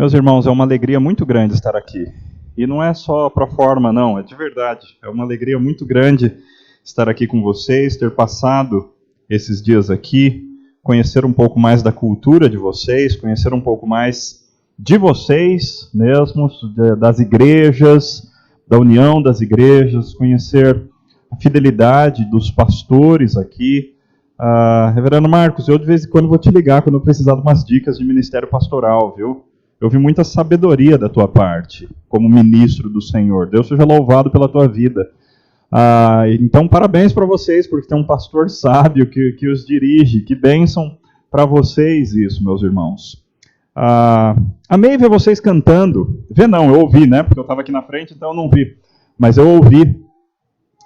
Meus irmãos, é uma alegria muito grande estar aqui. E não é só para forma, não, é de verdade. É uma alegria muito grande estar aqui com vocês, ter passado esses dias aqui, conhecer um pouco mais da cultura de vocês, conhecer um pouco mais de vocês mesmos, das igrejas, da união das igrejas, conhecer a fidelidade dos pastores aqui. Reverendo Marcos, eu de vez em quando vou te ligar quando eu precisar de umas dicas de ministério pastoral, viu? Eu vi muita sabedoria da tua parte, como ministro do Senhor. Deus seja louvado pela tua vida. Então, parabéns para vocês, porque tem um pastor sábio que os dirige. Que bênção para vocês isso, meus irmãos. Amei ver vocês cantando. Ver não, eu ouvi, né? Porque eu estava aqui na frente, então eu não vi. Mas eu ouvi.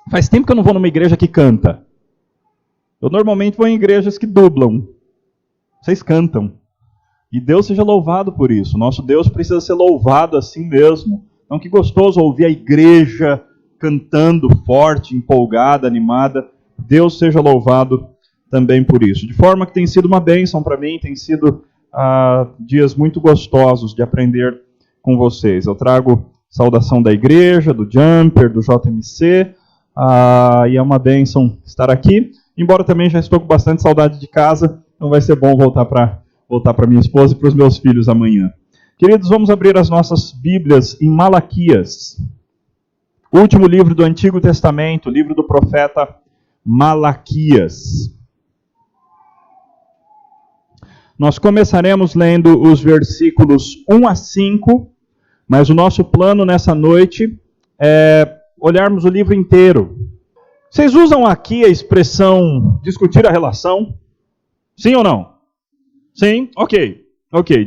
Faz tempo que eu não vou numa igreja que canta. Eu normalmente vou em igrejas que dublam. Vocês cantam. E Deus seja louvado por isso. Nosso Deus precisa ser louvado assim mesmo. Então, que gostoso ouvir a igreja cantando forte, empolgada, animada. Deus seja louvado também por isso. De forma que tem sido uma bênção para mim, tem sido dias muito gostosos de aprender com vocês. Eu trago saudação da igreja, do Jumper, do JMC, e é uma bênção estar aqui. Embora também já estou com bastante saudade de casa, então vai ser bom voltar para minha esposa e para os meus filhos amanhã. Queridos, vamos abrir as nossas Bíblias em Malaquias. O último livro do Antigo Testamento, livro do profeta Malaquias. Nós começaremos lendo os versículos 1 a 5, mas o nosso plano nessa noite é olharmos o livro inteiro. Vocês usam aqui a expressão discutir a relação? Sim ou não? Sim? Ok.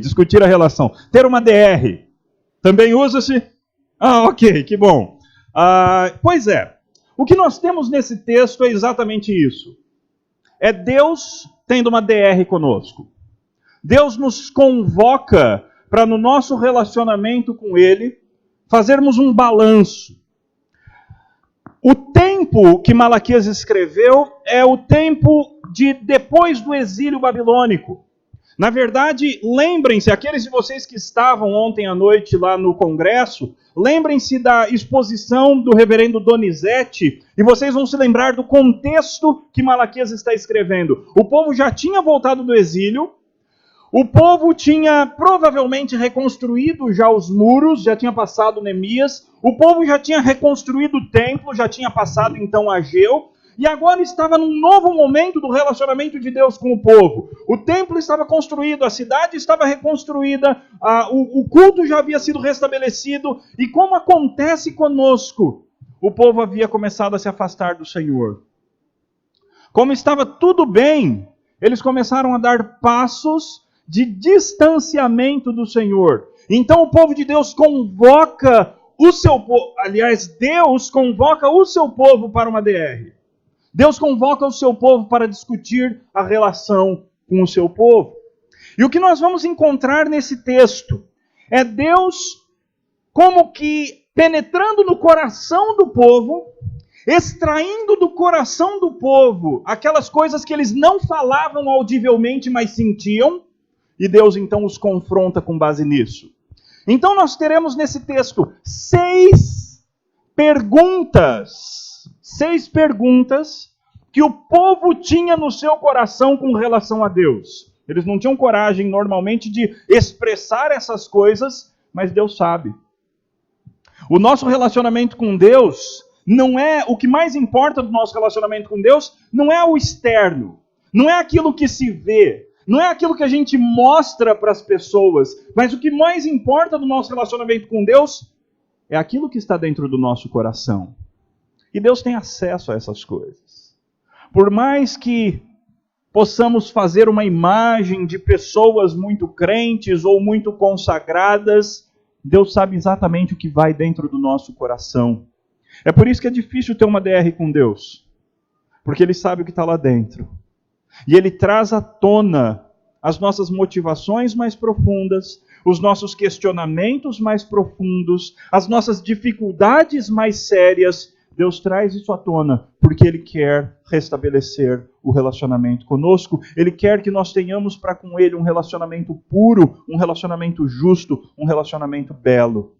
Discutir a relação. Ter uma DR. Também usa-se? Ok, que bom. Pois é. O que nós temos nesse texto é exatamente isso. É Deus tendo uma DR conosco. Deus nos convoca para, no nosso relacionamento com Ele, fazermos um balanço. O tempo que Malaquias escreveu é o tempo de depois do exílio babilônico. Na verdade, lembrem-se, aqueles de vocês que estavam ontem à noite lá no congresso, lembrem-se da exposição do reverendo Donizete, e vocês vão se lembrar do contexto que Malaquias está escrevendo. O povo já tinha voltado do exílio, o povo tinha provavelmente reconstruído já os muros, já tinha passado Neemias, o povo já tinha reconstruído o templo, já tinha passado então Ageu, e agora estava num novo momento do relacionamento de Deus com o povo. O templo estava construído, a cidade estava reconstruída, o culto já havia sido restabelecido, e como acontece conosco, o povo havia começado a se afastar do Senhor. Como estava tudo bem, eles começaram a dar passos de distanciamento do Senhor. Então o povo de Deus convoca o seu povo, aliás, Deus convoca o seu povo para uma DR. Deus convoca o seu povo para discutir a relação com o seu povo. E o que nós vamos encontrar nesse texto é Deus como que penetrando no coração do povo, extraindo do coração do povo aquelas coisas que eles não falavam audivelmente, mas sentiam, e Deus então os confronta com base nisso. Então nós teremos nesse texto 6 perguntas que o povo tinha no seu coração com relação a Deus. Eles não tinham coragem normalmente de expressar essas coisas, mas Deus sabe. O nosso relacionamento com Deus não é, o que mais importa do nosso relacionamento com Deus, não é o externo, não é aquilo que se vê, não é aquilo que a gente mostra para as pessoas, mas o que mais importa do nosso relacionamento com Deus é aquilo que está dentro do nosso coração. E Deus tem acesso a essas coisas. Por mais que possamos fazer uma imagem de pessoas muito crentes ou muito consagradas, Deus sabe exatamente o que vai dentro do nosso coração. É por isso que é difícil ter uma DR com Deus, porque Ele sabe o que está lá dentro. E Ele traz à tona as nossas motivações mais profundas, os nossos questionamentos mais profundos, as nossas dificuldades mais sérias. Deus traz isso à tona, porque Ele quer restabelecer o relacionamento conosco. Ele quer que nós tenhamos para com Ele um relacionamento puro, um relacionamento justo, um relacionamento belo.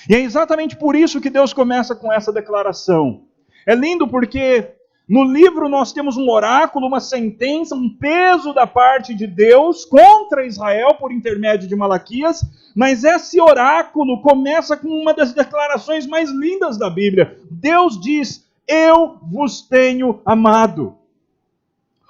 E é exatamente por isso que Deus começa com essa declaração. É lindo porque no livro nós temos um oráculo, uma sentença, um peso da parte de Deus contra Israel por intermédio de Malaquias, mas esse oráculo começa com uma das declarações mais lindas da Bíblia. Deus diz: eu vos tenho amado.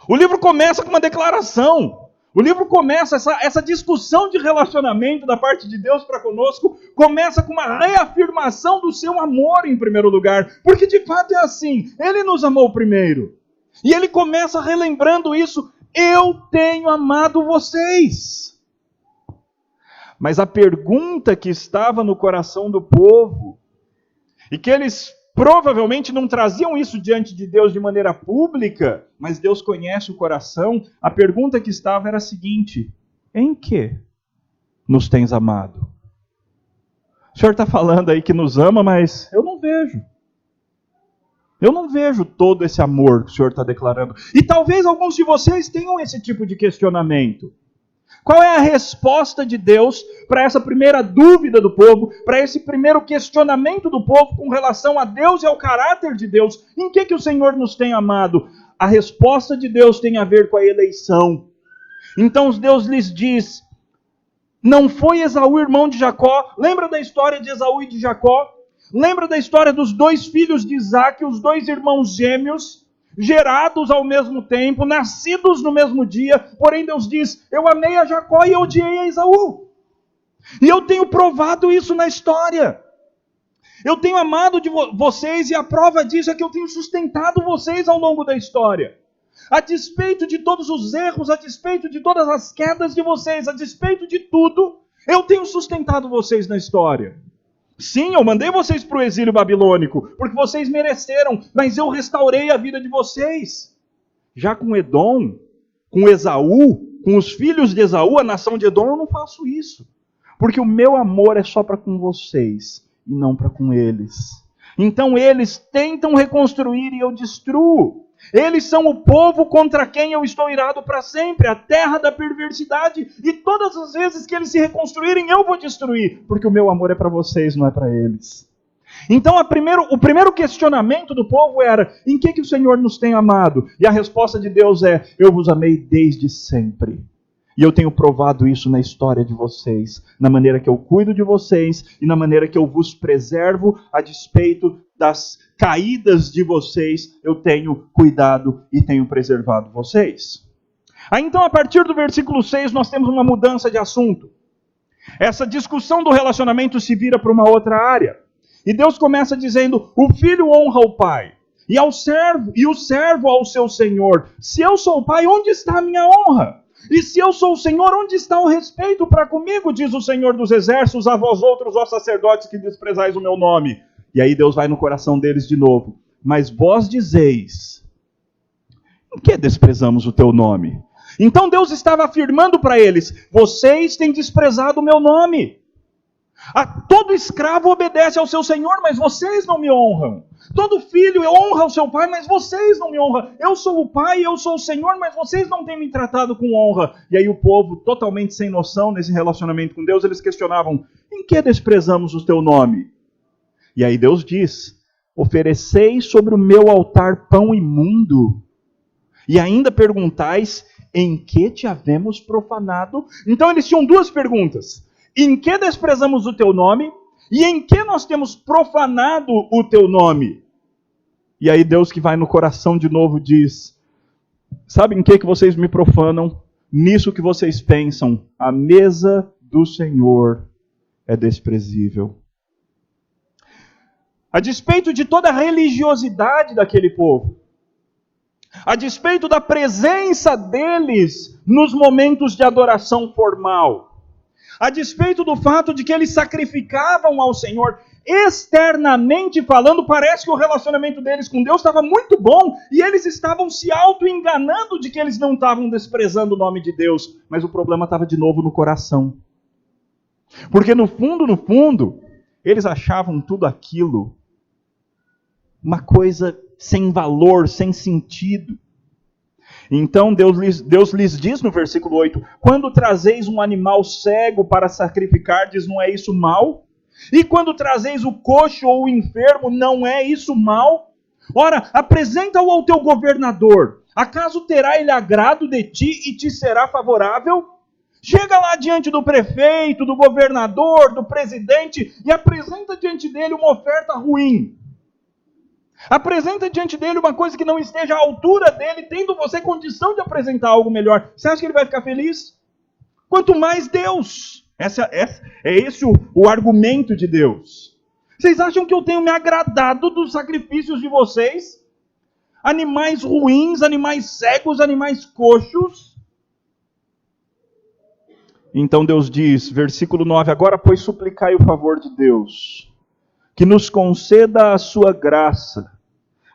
O livro começa com uma declaração. O livro começa, essa discussão de relacionamento da parte de Deus para conosco, começa com uma reafirmação do seu amor em primeiro lugar. Porque de fato é assim, Ele nos amou primeiro. E Ele começa relembrando isso: eu tenho amado vocês. Mas a pergunta que estava no coração do povo, e que eles provavelmente não traziam isso diante de Deus de maneira pública, mas Deus conhece o coração. A pergunta que estava era a seguinte: em que nos tens amado? O Senhor está falando aí que nos ama, mas eu não vejo. Eu não vejo todo esse amor que o Senhor está declarando. E talvez alguns de vocês tenham esse tipo de questionamento. Qual é a resposta de Deus para essa primeira dúvida do povo, para esse primeiro questionamento do povo com relação a Deus e ao caráter de Deus? Em que o Senhor nos tem amado? A resposta de Deus tem a ver com a eleição. Então Deus lhes diz: não foi Esaú irmão de Jacó? Lembra da história de Esaú e de Jacó? Lembra da história dos dois filhos de Isaac, os dois irmãos gêmeos, gerados ao mesmo tempo, nascidos no mesmo dia? Porém Deus diz: eu amei a Jacó e eu odiei a Esaú. E eu tenho provado isso na história. Eu tenho amado de vocês, e a prova disso é que eu tenho sustentado vocês ao longo da história. A despeito de todos os erros, a despeito de todas as quedas de vocês, a despeito de tudo, eu tenho sustentado vocês na história. Sim, eu mandei vocês para o exílio babilônico, porque vocês mereceram, mas eu restaurei a vida de vocês. Já com Edom, com Esaú, com os filhos de Esaú, a nação de Edom, eu não faço isso. Porque o meu amor é só para com vocês e não para com eles. Então eles tentam reconstruir e eu destruo. Eles são o povo contra quem eu estou irado para sempre, a terra da perversidade. E todas as vezes que eles se reconstruírem, eu vou destruir, porque o meu amor é para vocês, não é para eles. Então o primeiro questionamento do povo era: em que o Senhor nos tem amado? E a resposta de Deus é: eu vos amei desde sempre. E eu tenho provado isso na história de vocês, na maneira que eu cuido de vocês e na maneira que eu vos preservo a despeito das caídas de vocês. Eu tenho cuidado e tenho preservado vocês. Aí então, a partir do versículo 6, nós temos uma mudança de assunto. Essa discussão do relacionamento se vira para uma outra área. E Deus começa dizendo: o filho honra o pai, e o servo ao seu senhor. Se eu sou o pai, onde está a minha honra? E se eu sou o Senhor, onde está o respeito para comigo? Diz o Senhor dos Exércitos: a vós outros, ó sacerdotes, que desprezais o meu nome. E aí Deus vai no coração deles de novo: mas vós dizeis, em que desprezamos o teu nome? Então Deus estava afirmando para eles: vocês têm desprezado o meu nome. Todo escravo obedece ao seu senhor, mas vocês não me honram. Todo filho honra o seu pai, mas vocês não me honram. Eu sou o pai, eu sou o Senhor, mas vocês não têm me tratado com honra. E aí o povo, totalmente sem noção nesse relacionamento com Deus, eles questionavam: em que desprezamos o teu nome? E aí Deus diz: ofereceis sobre o meu altar pão imundo, e ainda perguntais: em que te havemos profanado? Então eles tinham duas perguntas: em que desprezamos o teu nome? E em que nós temos profanado o teu nome? E aí Deus, que vai no coração de novo, diz: sabe em que vocês me profanam? Nisso que vocês pensam: a mesa do Senhor é desprezível. A despeito de toda a religiosidade daquele povo, a despeito da presença deles nos momentos de adoração formal, a despeito do fato de que eles sacrificavam ao Senhor, externamente falando, parece que o relacionamento deles com Deus estava muito bom, e eles estavam se auto-enganando de que eles não estavam desprezando o nome de Deus, mas o problema estava de novo no coração. Porque no fundo, eles achavam tudo aquilo uma coisa sem valor, sem sentido. Então Deus lhes diz no versículo 8: quando trazeis um animal cego para sacrificardes, não é isso mal? E quando trazeis o coxo ou o enfermo, não é isso mal? Ora, apresenta-o ao teu governador. Acaso terá ele agrado de ti e te será favorável? Chega lá diante do prefeito, do governador, do presidente e apresenta diante dele uma oferta ruim. Apresenta diante dele uma coisa que não esteja à altura dele, tendo você condição de apresentar algo melhor. Você acha que ele vai ficar feliz? Quanto mais Deus. É esse o argumento de Deus. Vocês acham que eu tenho me agradado dos sacrifícios de vocês? Animais ruins, animais cegos, animais coxos. Então Deus diz, versículo 9, agora pois suplicai o favor de Deus, que nos conceda a sua graça.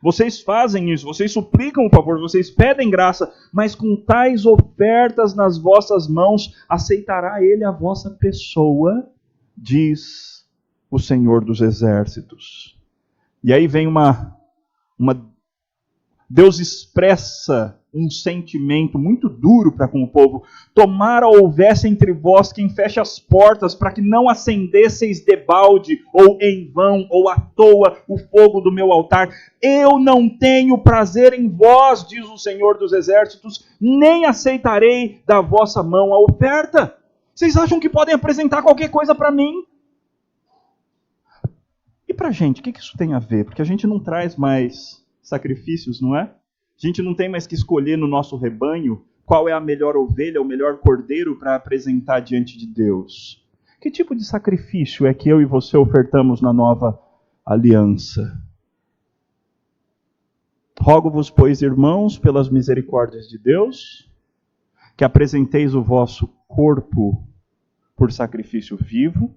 Vocês fazem isso, vocês suplicam o favor, vocês pedem graça, mas com tais ofertas nas vossas mãos, aceitará ele a vossa pessoa, diz o Senhor dos Exércitos. E aí vem Deus expressa um sentimento muito duro para com o povo. Tomara houvesse entre vós quem feche as portas, para que não acendesseis debalde, ou em vão, ou à toa, o fogo do meu altar. Eu não tenho prazer em vós, diz o Senhor dos Exércitos, nem aceitarei da vossa mão a oferta. Vocês acham que podem apresentar qualquer coisa para mim? E para a gente, o que isso tem a ver? Porque a gente não traz mais sacrifícios, não é? A gente não tem mais que escolher no nosso rebanho qual é a melhor ovelha, o melhor cordeiro para apresentar diante de Deus. Que tipo de sacrifício é que eu e você ofertamos na nova aliança? Rogo-vos, pois, irmãos, pelas misericórdias de Deus, que apresenteis o vosso corpo por sacrifício vivo,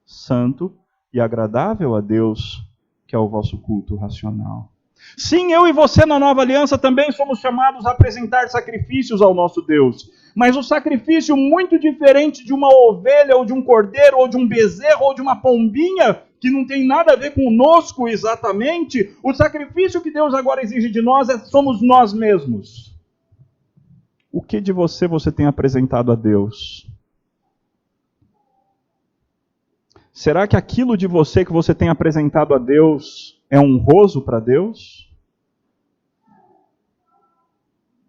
santo e agradável a Deus, que é o vosso culto racional. Sim, eu e você na nova aliança também somos chamados a apresentar sacrifícios ao nosso Deus. Mas o sacrifício muito diferente de uma ovelha, ou de um cordeiro, ou de um bezerro, ou de uma pombinha, que não tem nada a ver conosco exatamente, o sacrifício que Deus agora exige de nós somos nós mesmos. O que de você tem apresentado a Deus? Será que aquilo de você que você tem apresentado a Deus é honroso para Deus?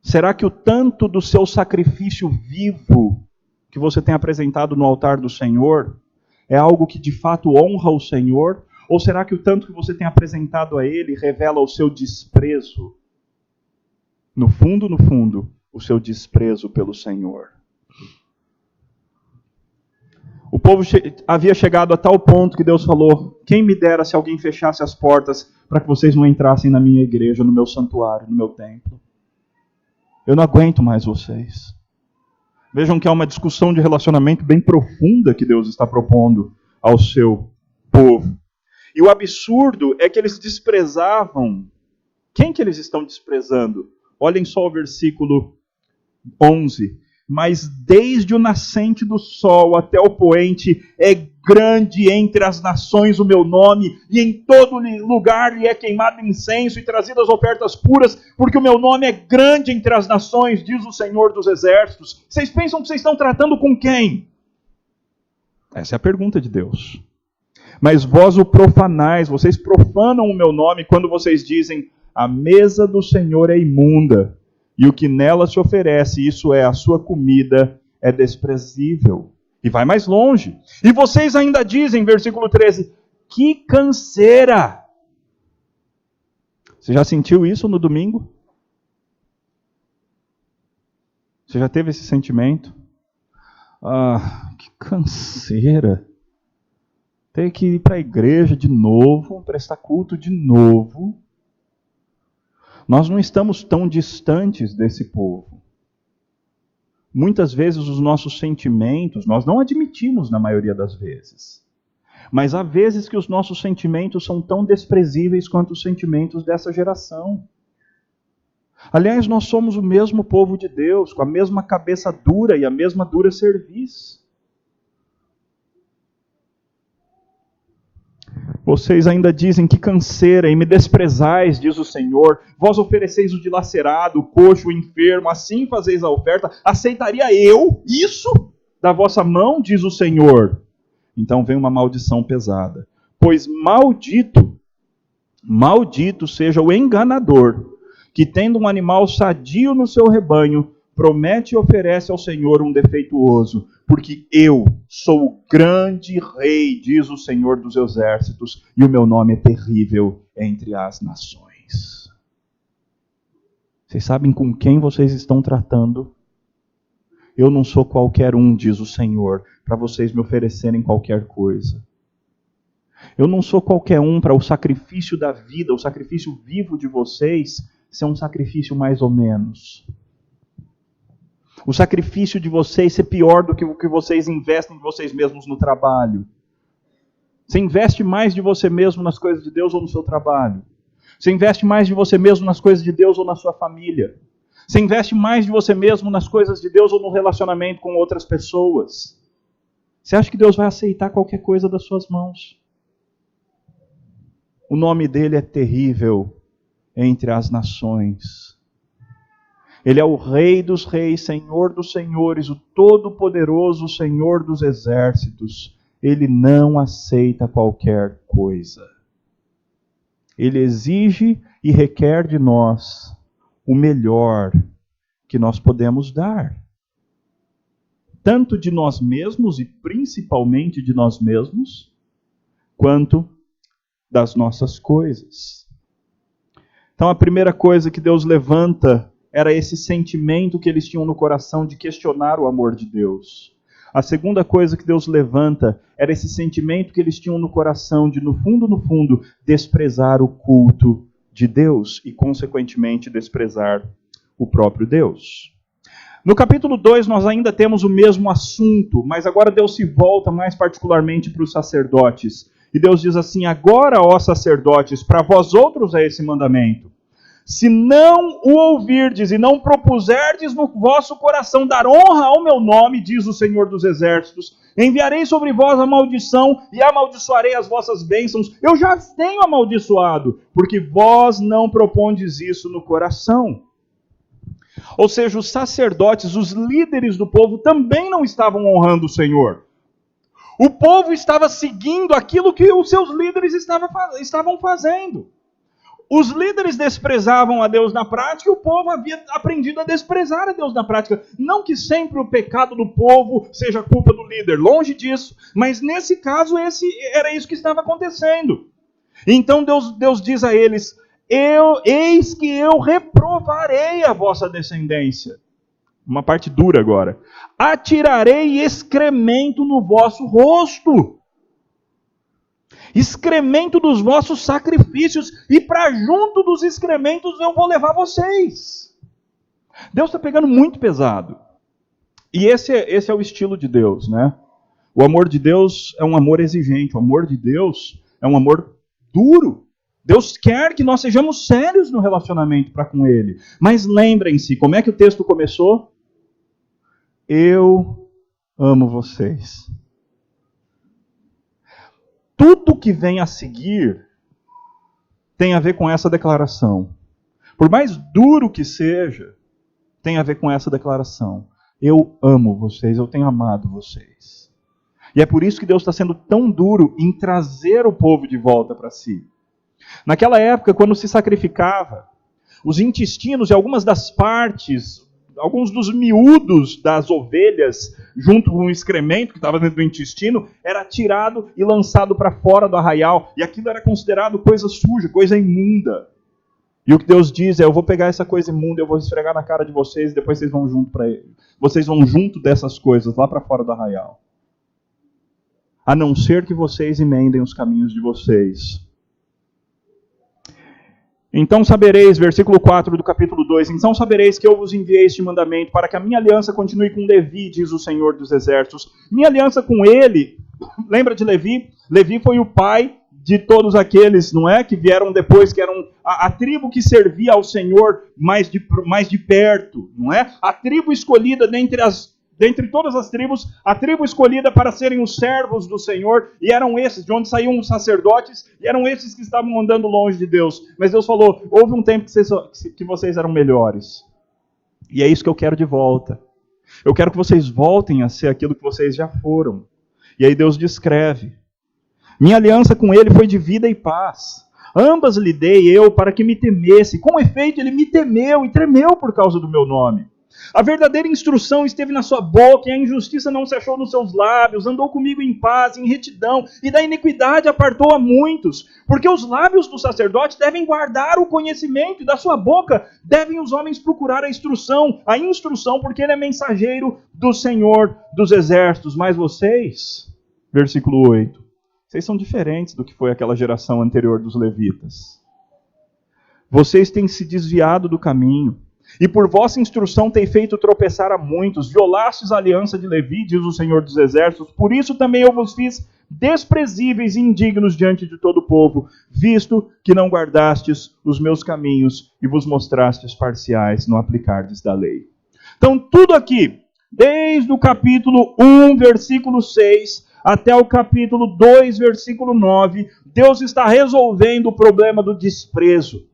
Será que o tanto do seu sacrifício vivo que você tem apresentado no altar do Senhor é algo que de fato honra o Senhor? Ou será que o tanto que você tem apresentado a Ele revela o seu desprezo? No fundo, o seu desprezo pelo Senhor. O povo havia chegado a tal ponto que Deus falou: quem me dera se alguém fechasse as portas para que vocês não entrassem na minha igreja, no meu santuário, no meu templo. Eu não aguento mais vocês. Vejam que há uma discussão de relacionamento bem profunda que Deus está propondo ao seu povo. E o absurdo é que eles desprezavam. Quem que eles estão desprezando? Olhem só o versículo 11. Mas desde o nascente do sol até o poente é grande entre as nações o meu nome, e em todo lugar lhe é queimado incenso e trazidas ofertas puras, porque o meu nome é grande entre as nações, diz o Senhor dos Exércitos. Vocês pensam que vocês estão tratando com quem? Essa é a pergunta de Deus. Mas vós o profanais, vocês profanam o meu nome quando vocês dizem: a mesa do Senhor é imunda, e o que nela se oferece, isso é, a sua comida, é desprezível. E vai mais longe. E vocês ainda dizem, versículo 13, que canseira! Você já sentiu isso no domingo? Você já teve esse sentimento? Ah, que canseira! Ter que ir para a igreja de novo, prestar culto de novo. Nós não estamos tão distantes desse povo. Muitas vezes os nossos sentimentos, nós não admitimos na maioria das vezes. Mas há vezes que os nossos sentimentos são tão desprezíveis quanto os sentimentos dessa geração. Aliás, nós somos o mesmo povo de Deus, com a mesma cabeça dura e a mesma dura cerviz. Vocês ainda dizem que canseira e me desprezais, diz o Senhor. Vós ofereceis o dilacerado, o coxo, o enfermo, assim fazeis a oferta. Aceitaria eu isso da vossa mão, diz o Senhor? Então vem uma maldição pesada. Pois maldito seja o enganador, que tendo um animal sadio no seu rebanho, promete e oferece ao Senhor um defeituoso, porque eu sou o grande rei, diz o Senhor dos exércitos, e o meu nome é terrível entre as nações. Vocês sabem com quem vocês estão tratando? Eu não sou qualquer um, diz o Senhor, para vocês me oferecerem qualquer coisa. Eu não sou qualquer um para o sacrifício da vida, o sacrifício vivo de vocês ser um sacrifício mais ou menos. O sacrifício de vocês ser pior do que o que vocês investem de vocês mesmos no trabalho. Você investe mais de você mesmo nas coisas de Deus ou no seu trabalho? Você investe mais de você mesmo nas coisas de Deus ou na sua família? Você investe mais de você mesmo nas coisas de Deus ou no relacionamento com outras pessoas? Você acha que Deus vai aceitar qualquer coisa das suas mãos? O nome dele é terrível entre as nações. Ele é o Rei dos reis, Senhor dos senhores, o Todo-Poderoso, Senhor dos exércitos. Ele não aceita qualquer coisa. Ele exige e requer de nós o melhor que nós podemos dar. Tanto de nós mesmos e principalmente de nós mesmos, quanto das nossas coisas. Então a primeira coisa que Deus levanta era esse sentimento que eles tinham no coração de questionar o amor de Deus. A segunda coisa que Deus levanta era esse sentimento que eles tinham no coração de, no fundo, desprezar o culto de Deus e, consequentemente, desprezar o próprio Deus. No capítulo 2 nós ainda temos o mesmo assunto, mas agora Deus se volta mais particularmente para os sacerdotes. E Deus diz assim: agora, ó sacerdotes, para vós outros é esse mandamento. Se não o ouvirdes e não propuserdes no vosso coração dar honra ao meu nome, diz o Senhor dos exércitos, enviarei sobre vós a maldição e amaldiçoarei as vossas bênçãos. Eu já as tenho amaldiçoado, porque vós não propondes isso no coração. Ou seja, os sacerdotes, os líderes do povo, também não estavam honrando o Senhor. O povo estava seguindo aquilo que os seus líderes estavam fazendo. Os líderes desprezavam a Deus na prática e o povo havia aprendido a desprezar a Deus na prática. Não que sempre o pecado do povo seja culpa do líder, longe disso. Mas nesse caso, era isso que estava acontecendo. Então Deus diz a eles: eis que eu reprovarei a vossa descendência. Uma parte dura agora. Atirarei excremento no vosso rosto. Excremento dos vossos sacrifícios, e para junto dos excrementos eu vou levar vocês. Deus está pegando muito pesado. E esse é o estilo de Deus, né? O amor de Deus é um amor exigente, o amor de Deus é um amor duro. Deus quer que nós sejamos sérios no relacionamento para com Ele. Mas lembrem-se, como é que o texto começou? Eu amo vocês. Tudo que vem a seguir tem a ver com essa declaração. Por mais duro que seja, tem a ver com essa declaração. Eu amo vocês, eu tenho amado vocês. E é por isso que Deus está sendo tão duro em trazer o povo de volta para si. Naquela época, quando se sacrificava, os intestinos e algumas das partes, alguns dos miúdos das ovelhas, junto com o excremento que estava dentro do intestino, era tirado e lançado para fora do arraial. E aquilo era considerado coisa suja, coisa imunda. E o que Deus diz é: eu vou pegar essa coisa imunda, eu vou esfregar na cara de vocês e depois vocês vão junto para ele. Vocês vão junto dessas coisas lá para fora do arraial. A não ser que vocês emendem os caminhos de vocês. Então sabereis, versículo 4 do capítulo 2, então sabereis que eu vos enviei este mandamento para que a minha aliança continue com Levi, diz o Senhor dos exércitos. Minha aliança com ele, lembra de Levi? Levi foi o pai de todos aqueles, não é? Que vieram depois, que eram a tribo que servia ao Senhor mais de perto, não é? A tribo escolhida dentre dentre todas as tribos, a tribo escolhida para serem os servos do Senhor, e eram esses, de onde saíam os sacerdotes, e eram esses que estavam andando longe de Deus. Mas Deus falou, houve um tempo que vocês eram melhores. E é isso que eu quero de volta. Eu quero que vocês voltem a ser aquilo que vocês já foram. E aí Deus descreve. Minha aliança com ele foi de vida e paz. Ambas lhe dei eu para que me temesse. Com efeito, ele me temeu e tremeu por causa do meu nome. A verdadeira instrução esteve na sua boca, e a injustiça não se achou nos seus lábios. Andou comigo em paz, em retidão, e da iniquidade apartou a muitos. Porque os lábios do sacerdote devem guardar o conhecimento, e da sua boca devem os homens procurar a instrução, porque ele é mensageiro do Senhor dos exércitos. Mas vocês, versículo 8, vocês são diferentes do que foi aquela geração anterior dos levitas. Vocês têm se desviado do caminho, e por vossa instrução têm feito tropeçar a muitos. Violastes a aliança de Levi, diz o Senhor dos exércitos. Por isso também eu vos fiz desprezíveis e indignos diante de todo o povo, visto que não guardastes os meus caminhos e vos mostrastes parciais no aplicardes da lei. Então tudo aqui, desde o capítulo 1, versículo 6, até o capítulo 2, versículo 9, Deus está resolvendo o problema do desprezo.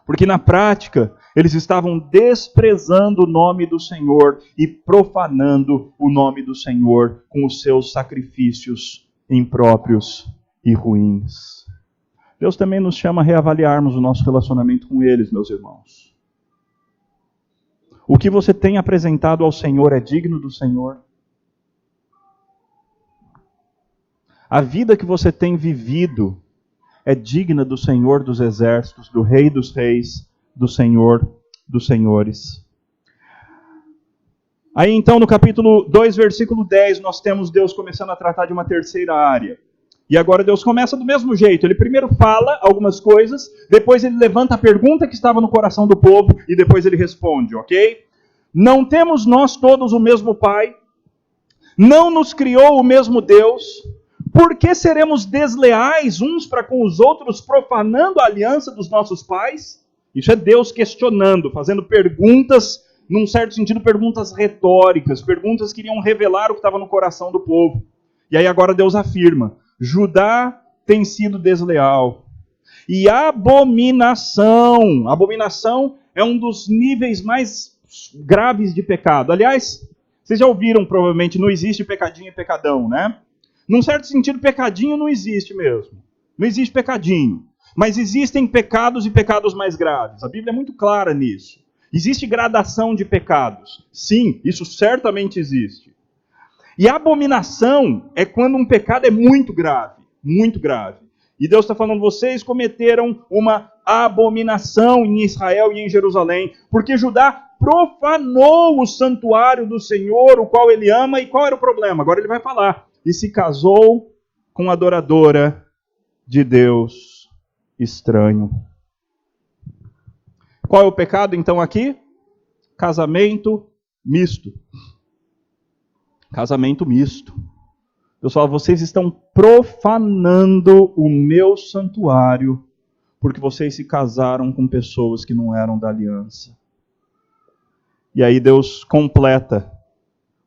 Porque na prática, eles estavam desprezando o nome do Senhor e profanando o nome do Senhor com os seus sacrifícios impróprios e ruins. Deus também nos chama a reavaliarmos o nosso relacionamento com eles, meus irmãos. O que você tem apresentado ao Senhor é digno do Senhor? A vida que você tem vivido é digna do Senhor dos exércitos, do Rei dos reis, do Senhor dos senhores. Aí então no capítulo 2, versículo 10, nós temos Deus começando a tratar de uma terceira área. E agora Deus começa do mesmo jeito. Ele primeiro fala algumas coisas, depois ele levanta a pergunta que estava no coração do povo e depois ele responde, ok? Não temos nós todos o mesmo Pai? Não nos criou o mesmo Deus? Por que seremos desleais uns para com os outros, profanando a aliança dos nossos pais? Isso é Deus questionando, fazendo perguntas, num certo sentido, perguntas retóricas, perguntas que iriam revelar o que estava no coração do povo. E aí agora Deus afirma, Judá tem sido desleal. E abominação é um dos níveis mais graves de pecado. Aliás, vocês já ouviram provavelmente, não existe pecadinho e pecadão, né? Num certo sentido, pecadinho não existe mesmo. Não existe pecadinho. Mas existem pecados e pecados mais graves. A Bíblia é muito clara nisso. Existe gradação de pecados. Sim, isso certamente existe. E a abominação é quando um pecado é muito grave. Muito grave. E Deus está falando, vocês cometeram uma abominação em Israel e em Jerusalém, porque Judá profanou o santuário do Senhor, o qual ele ama. E qual era o problema? Agora ele vai falar. E se casou com a adoradora de Deus estranho. Qual é o pecado então aqui? Casamento misto. Casamento misto. Deus fala, vocês estão profanando o meu santuário, porque vocês se casaram com pessoas que não eram da aliança. E aí Deus completa.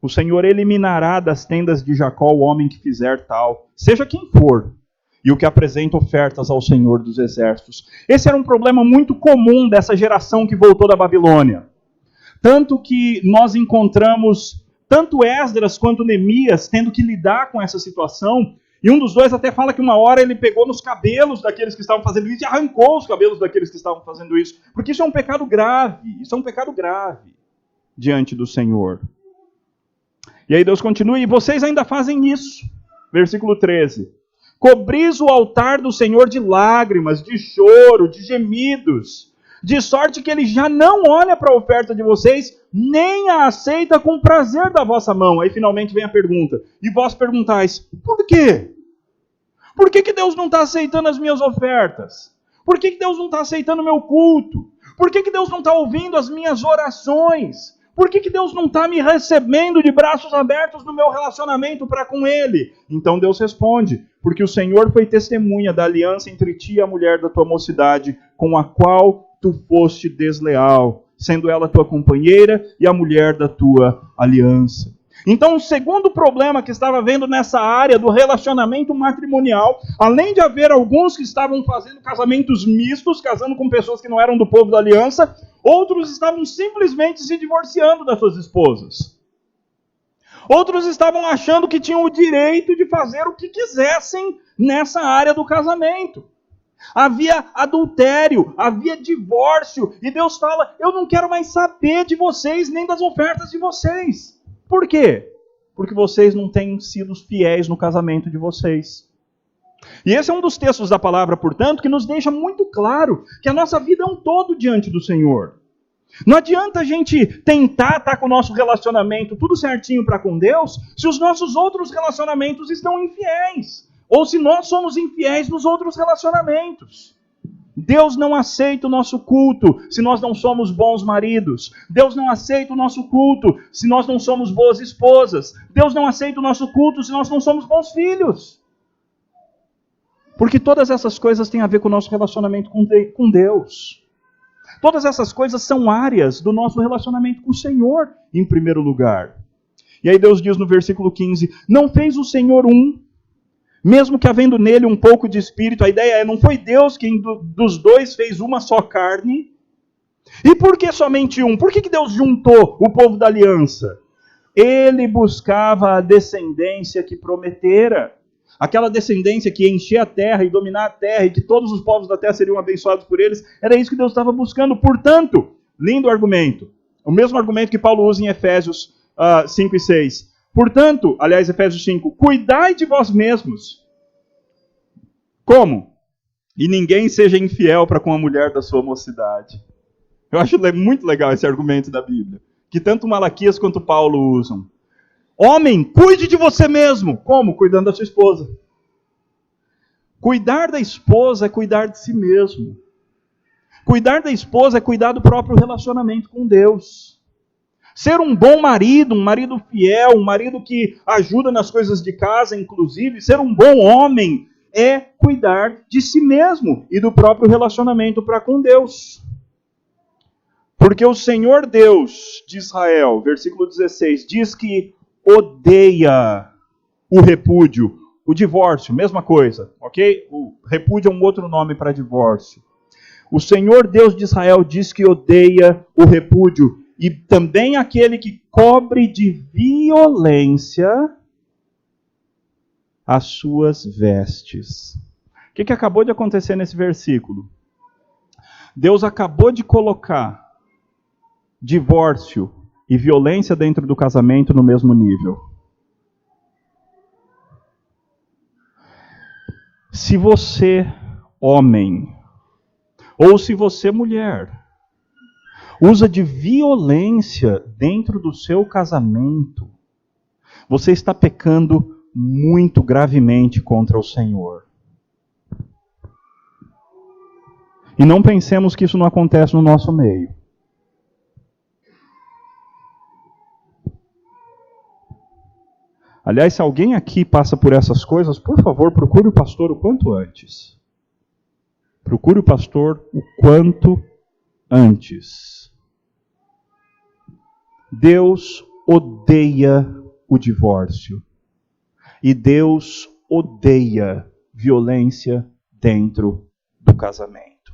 O Senhor eliminará das tendas de Jacó o homem que fizer tal, seja quem for, e o que apresenta ofertas ao Senhor dos exércitos. Esse era um problema muito comum dessa geração que voltou da Babilônia. Tanto que nós encontramos tanto Esdras quanto Neemias tendo que lidar com essa situação, e um dos dois até fala que uma hora ele pegou nos cabelos daqueles que estavam fazendo isso e arrancou os cabelos daqueles que estavam fazendo isso, porque isso é um pecado grave, diante do Senhor. E aí Deus continua, e vocês ainda fazem isso. Versículo 13. Cobris o altar do Senhor de lágrimas, de choro, de gemidos, de sorte que ele já não olha para a oferta de vocês, nem a aceita com prazer da vossa mão. Aí finalmente vem a pergunta. E vós perguntais, por quê? Por que Deus não está aceitando as minhas ofertas? Por que Deus não está aceitando o meu culto? Por que Deus não está ouvindo as minhas orações? Por que Deus não está me recebendo de braços abertos no meu relacionamento para com Ele? Então Deus responde, porque o Senhor foi testemunha da aliança entre ti e a mulher da tua mocidade, com a qual tu foste desleal, sendo ela tua companheira e a mulher da tua aliança. Então, o segundo problema que estava havendo nessa área do relacionamento matrimonial, além de haver alguns que estavam fazendo casamentos mistos, casando com pessoas que não eram do povo da aliança, outros estavam simplesmente se divorciando das suas esposas. Outros estavam achando que tinham o direito de fazer o que quisessem nessa área do casamento. Havia adultério, havia divórcio, e Deus fala, eu não quero mais saber de vocês, nem das ofertas de vocês. Por quê? Porque vocês não têm sido fiéis no casamento de vocês. E esse é um dos textos da palavra, portanto, que nos deixa muito claro que a nossa vida é um todo diante do Senhor. Não adianta a gente tentar estar com o nosso relacionamento tudo certinho para com Deus, se os nossos outros relacionamentos estão infiéis. Ou se nós somos infiéis nos outros relacionamentos. Deus não aceita o nosso culto se nós não somos bons maridos. Deus não aceita o nosso culto se nós não somos boas esposas. Deus não aceita o nosso culto se nós não somos bons filhos. Porque todas essas coisas têm a ver com o nosso relacionamento com Deus. Todas essas coisas são áreas do nosso relacionamento com o Senhor, em primeiro lugar. E aí Deus diz no versículo 15, não fez o Senhor mesmo que havendo nele um pouco de espírito, a ideia é, não foi Deus quem dos dois fez uma só carne? E por que somente um? Por que Deus juntou o povo da aliança? Ele buscava a descendência que prometera. Aquela descendência que ia encher a terra e dominar a terra, e que todos os povos da terra seriam abençoados por eles, era isso que Deus estava buscando. Portanto, lindo argumento, o mesmo argumento que Paulo usa em Efésios 5 e 6. Portanto, aliás, Efésios 5, cuidai de vós mesmos. Como? E ninguém seja infiel para com a mulher da sua mocidade. Eu acho muito legal esse argumento da Bíblia, que tanto Malaquias quanto Paulo usam. Homem, cuide de você mesmo. Como? Cuidando da sua esposa. Cuidar da esposa é cuidar de si mesmo. Cuidar da esposa é cuidar do próprio relacionamento com Deus. Ser um bom marido, um marido fiel, um marido que ajuda nas coisas de casa, inclusive, ser um bom homem é cuidar de si mesmo e do próprio relacionamento para com Deus. Porque o Senhor Deus de Israel, versículo 16, diz que odeia o repúdio, o divórcio, mesma coisa, ok? O repúdio é um outro nome para divórcio. O Senhor Deus de Israel diz que odeia o repúdio. E também aquele que cobre de violência as suas vestes. O que acabou de acontecer nesse versículo? Deus acabou de colocar divórcio e violência dentro do casamento no mesmo nível. Se você, homem, ou se você, mulher, usa de violência dentro do seu casamento, você está pecando muito gravemente contra o Senhor. E não pensemos que isso não acontece no nosso meio. Aliás, se alguém aqui passa por essas coisas, por favor, procure o pastor o quanto antes. Procure o pastor o quanto antes. Deus odeia o divórcio. E Deus odeia violência dentro do casamento.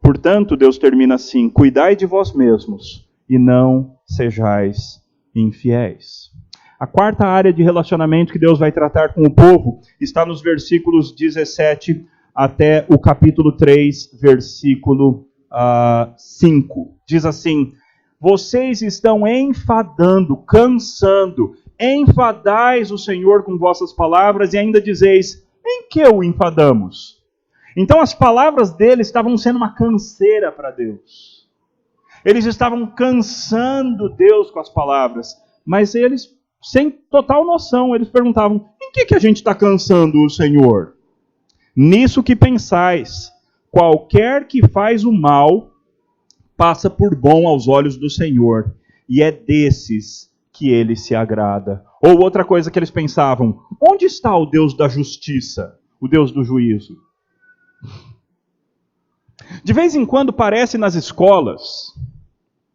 Portanto, Deus termina assim: cuidai de vós mesmos e não sejais infiéis. A quarta área de relacionamento que Deus vai tratar com o povo está nos versículos 17 até o capítulo 3, versículo 5. Diz assim: vocês estão enfadando, cansando, enfadais o Senhor com vossas palavras e ainda dizeis, em que o enfadamos? Então as palavras dele estavam sendo uma canseira para Deus. Eles estavam cansando Deus com as palavras, mas eles, sem total noção, eles perguntavam, em que a gente está cansando o Senhor? Nisso que pensais, qualquer que faz o mal, passa por bom aos olhos do Senhor, e é desses que ele se agrada. Ou outra coisa que eles pensavam, onde está o Deus da justiça, o Deus do juízo? De vez em quando parece nas escolas,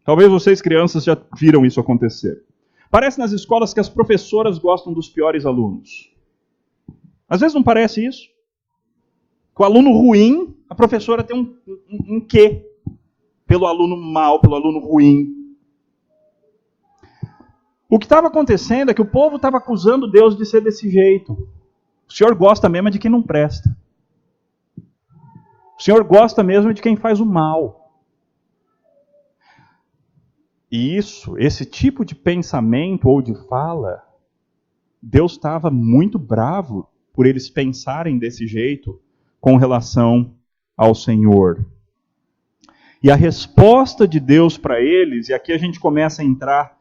talvez vocês crianças já viram isso acontecer. Parece nas escolas que as professoras gostam dos piores alunos. Às vezes não parece isso? Com o aluno ruim, a professora tem um quê pelo aluno mau, pelo aluno ruim. O que estava acontecendo é que o povo estava acusando Deus de ser desse jeito. O Senhor gosta mesmo de quem não presta. O Senhor gosta mesmo de quem faz o mal. E esse tipo de pensamento ou de fala, Deus estava muito bravo por eles pensarem desse jeito com relação ao Senhor. E a resposta de Deus para eles, e aqui a gente começa a entrar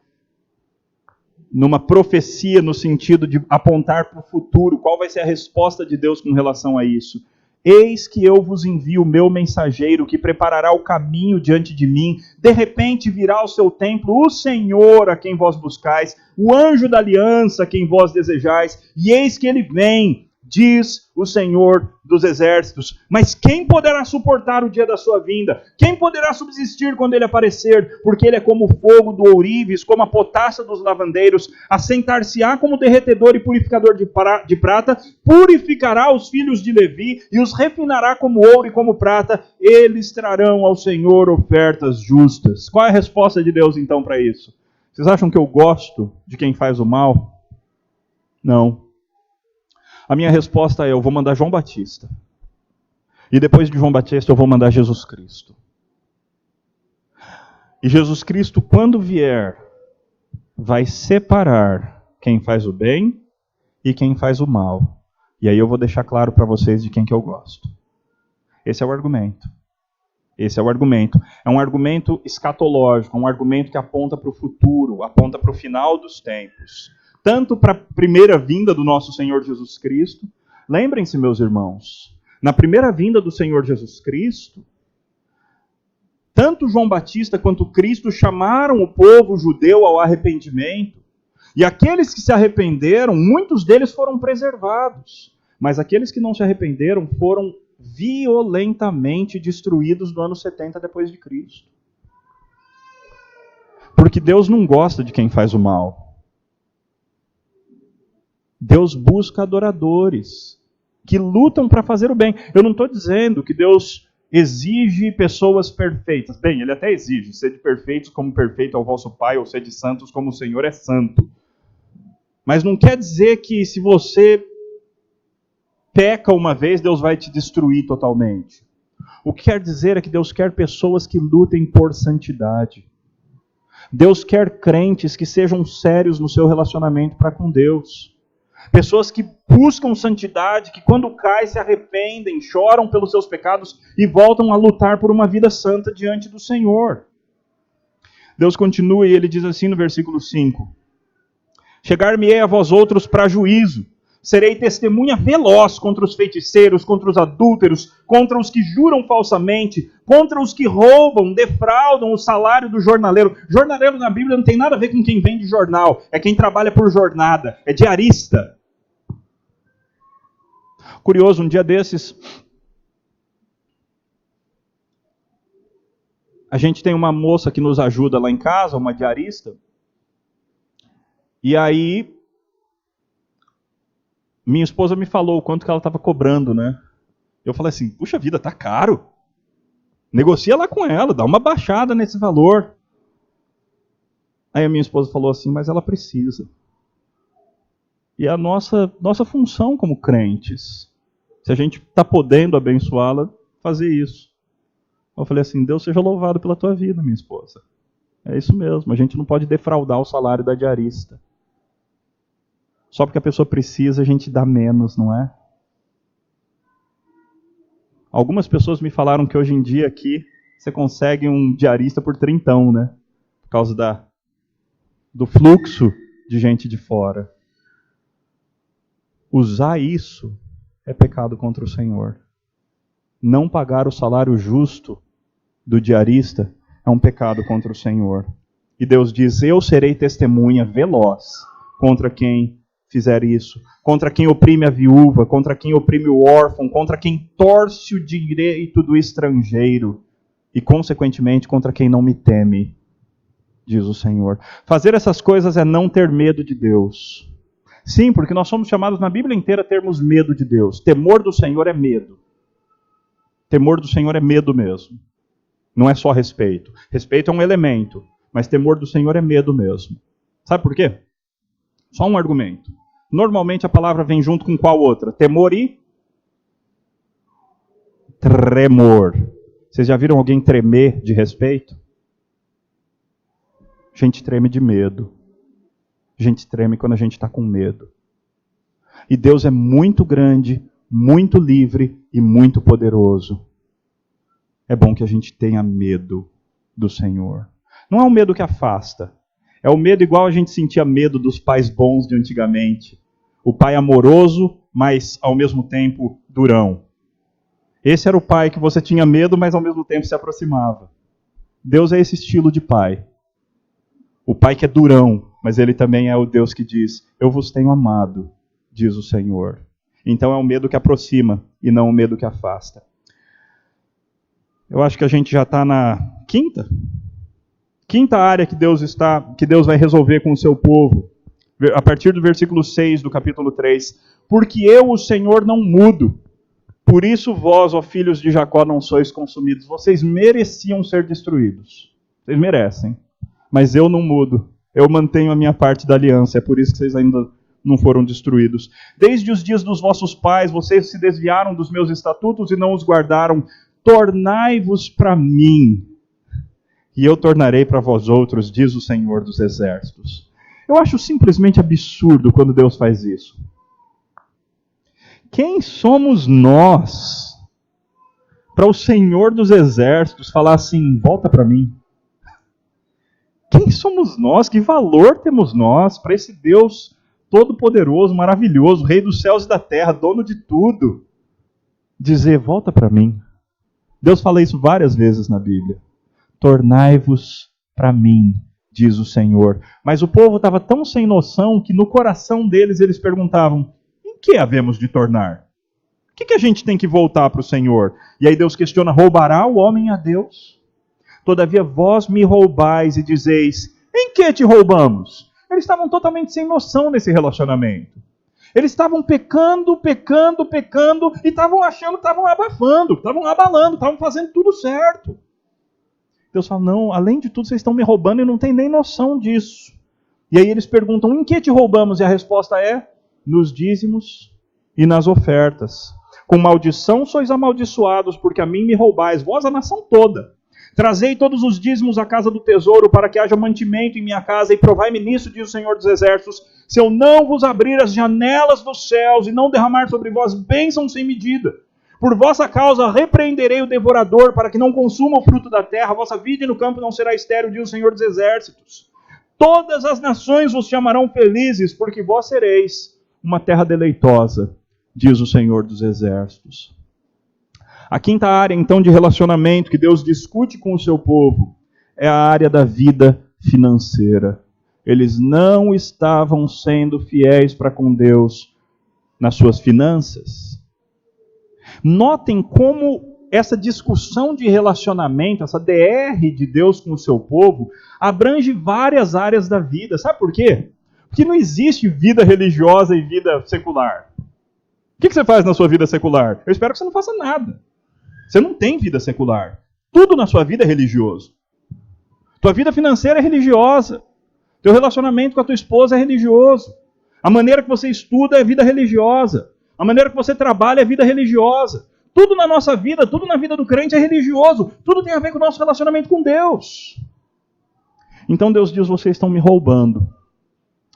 numa profecia no sentido de apontar para o futuro, qual vai ser a resposta de Deus com relação a isso? Eis que eu vos envio o meu mensageiro, que preparará o caminho diante de mim. De repente virá ao seu templo o Senhor a quem vós buscais, o anjo da aliança a quem vós desejais, e eis que ele vem, diz o Senhor dos exércitos. Mas quem poderá suportar o dia da sua vinda? Quem poderá subsistir quando ele aparecer? Porque ele é como o fogo do ourives, como a potássia dos lavandeiros. Assentar-se-á como derretedor e purificador de prata. Purificará os filhos de Levi e os refinará como ouro e como prata. Eles trarão ao Senhor ofertas justas. Qual é a resposta de Deus então para isso? Vocês acham que eu gosto de quem faz o mal? Não. A minha resposta é: eu vou mandar João Batista. E depois de João Batista eu vou mandar Jesus Cristo. E Jesus Cristo, quando vier, vai separar quem faz o bem e quem faz o mal. E aí eu vou deixar claro para vocês de quem que eu gosto. Esse é o argumento. Esse é o argumento. É um argumento escatológico, um argumento que aponta para o futuro, aponta para o final dos tempos. Tanto para a primeira vinda do nosso Senhor Jesus Cristo. Lembrem-se, meus irmãos, na primeira vinda do Senhor Jesus Cristo, tanto João Batista quanto Cristo chamaram o povo judeu ao arrependimento. E aqueles que se arrependeram, muitos deles foram preservados. Mas aqueles que não se arrependeram foram violentamente destruídos no ano 70 depois de Cristo. Porque Deus não gosta de quem faz o mal. Deus busca adoradores que lutam para fazer o bem. Eu não estou dizendo que Deus exige pessoas perfeitas. Bem, Ele até exige, sede perfeitos como perfeito é o vosso Pai, ou sede santos como o Senhor é santo. Mas não quer dizer que se você peca uma vez, Deus vai te destruir totalmente. O que quer dizer é que Deus quer pessoas que lutem por santidade. Deus quer crentes que sejam sérios no seu relacionamento para com Deus. Pessoas que buscam santidade, que quando caem se arrependem, choram pelos seus pecados e voltam a lutar por uma vida santa diante do Senhor. Deus continua e Ele diz assim no versículo 5. Chegar-me-ei a vós outros para juízo. Serei testemunha veloz contra os feiticeiros, contra os adúlteros, contra os que juram falsamente, contra os que roubam, defraudam o salário do jornaleiro. Jornaleiro na Bíblia não tem nada a ver com quem vende jornal. É quem trabalha por jornada. É diarista. Curioso, um dia desses, a gente tem uma moça que nos ajuda lá em casa, uma diarista. E aí, minha esposa me falou o quanto que ela estava cobrando, né? Eu falei assim, puxa vida, tá caro. Negocia lá com ela, dá uma baixada nesse valor. Aí a minha esposa falou assim, mas ela precisa. E a nossa função como crentes, se a gente está podendo abençoá-la, fazer isso. Eu falei assim, Deus seja louvado pela tua vida, minha esposa. É isso mesmo, a gente não pode defraudar o salário da diarista. Só porque a pessoa precisa, a gente dá menos, não é? Algumas pessoas me falaram que hoje em dia aqui você consegue um diarista por trintão, né? Por causa do fluxo de gente de fora. Usar isso é pecado contra o Senhor. Não pagar o salário justo do diarista é um pecado contra o Senhor. E Deus diz, eu serei testemunha veloz contra quem fizer isso, contra quem oprime a viúva, contra quem oprime o órfão, contra quem torce o direito do estrangeiro e, consequentemente, contra quem não me teme, diz o Senhor. Fazer essas coisas é não ter medo de Deus. Sim, porque nós somos chamados na Bíblia inteira a termos medo de Deus. Temor do Senhor é medo. Temor do Senhor é medo mesmo. Não é só respeito. Respeito é um elemento, mas temor do Senhor é medo mesmo. Sabe por quê? Só um argumento. Normalmente a palavra vem junto com qual outra? Temor e tremor. Vocês já viram alguém tremer de respeito? A gente treme de medo. A gente treme quando a gente está com medo. E Deus é muito grande, muito livre e muito poderoso. É bom que a gente tenha medo do Senhor. Não é um medo que afasta. É o medo igual a gente sentia medo dos pais bons de antigamente. O pai amoroso, mas ao mesmo tempo durão. Esse era o pai que você tinha medo, mas ao mesmo tempo se aproximava. Deus é esse estilo de pai. O pai que é durão, mas ele também é o Deus que diz, eu vos tenho amado, diz o Senhor. Então é um medo que aproxima e não um medo que afasta. Eu acho que a gente já está na quinta área que Deus vai resolver com o seu povo. A partir do versículo 6 do capítulo 3. Porque eu, o Senhor, não mudo. Por isso vós, ó filhos de Jacó, não sois consumidos. Vocês mereciam ser destruídos. Vocês merecem. Mas eu não mudo. Eu mantenho a minha parte da aliança. É por isso que vocês ainda não foram destruídos. Desde os dias dos vossos pais, vocês se desviaram dos meus estatutos e não os guardaram. Tornai-vos para mim, e eu tornarei para vós outros, diz o Senhor dos Exércitos. Eu acho simplesmente absurdo quando Deus faz isso. Quem somos nós para o Senhor dos Exércitos falar assim, volta para mim? Quem somos nós? Que valor temos nós para esse Deus todo-poderoso, maravilhoso, Rei dos céus e da terra, dono de tudo, dizer, volta para mim? Deus fala isso várias vezes na Bíblia. Tornai-vos para mim, diz o Senhor. Mas o povo estava tão sem noção que no coração deles eles perguntavam, em que havemos de tornar? O que a gente tem que voltar para o Senhor? E aí Deus questiona, roubará o homem a Deus? Todavia vós me roubais e dizeis, em que te roubamos? Eles estavam totalmente sem noção nesse relacionamento. Eles estavam pecando, e estavam achando que estavam abafando, estavam abalando, estavam fazendo tudo certo. Deus fala, não, além de tudo vocês estão me roubando e não têm nem noção disso. E aí eles perguntam, em que te roubamos? E a resposta é, nos dízimos e nas ofertas. Com maldição sois amaldiçoados, porque a mim me roubais, vós a nação toda. Trazei todos os dízimos à casa do tesouro, para que haja mantimento em minha casa, e provai-me nisso, diz o Senhor dos Exércitos, se eu não vos abrir as janelas dos céus, e não derramar sobre vós bênçãos sem medida. Por vossa causa repreenderei o devorador, para que não consuma o fruto da terra, a vossa vida no campo não será estéril, diz o Senhor dos Exércitos. Todas as nações vos chamarão felizes, porque vós sereis uma terra deleitosa, diz o Senhor dos Exércitos. A quinta área, então, de relacionamento que Deus discute com o seu povo é a área da vida financeira. Eles não estavam sendo fiéis para com Deus nas suas finanças. Notem como essa discussão de relacionamento, essa DR de Deus com o seu povo, abrange várias áreas da vida. Sabe por quê? Porque não existe vida religiosa e vida secular. O que você faz na sua vida secular? Eu espero que você não faça nada. Você não tem vida secular. Tudo na sua vida é religioso. Tua vida financeira é religiosa. Teu relacionamento com a tua esposa é religioso. A maneira que você estuda é vida religiosa. A maneira que você trabalha é vida religiosa. Tudo na nossa vida, tudo na vida do crente é religioso. Tudo tem a ver com o nosso relacionamento com Deus. Então Deus diz, vocês estão me roubando.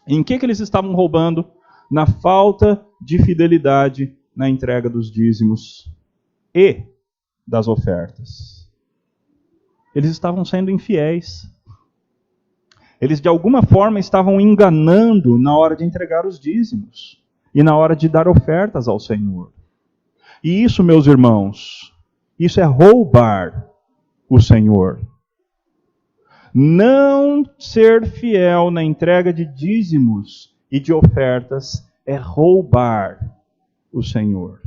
Em que eles estavam roubando? Na falta de fidelidade na entrega dos dízimos e das ofertas. Eles estavam sendo infiéis. Eles de alguma forma estavam enganando na hora de entregar os dízimos e na hora de dar ofertas ao Senhor. E isso, meus irmãos, isso é roubar o Senhor. Não ser fiel na entrega de dízimos e de ofertas é roubar o Senhor.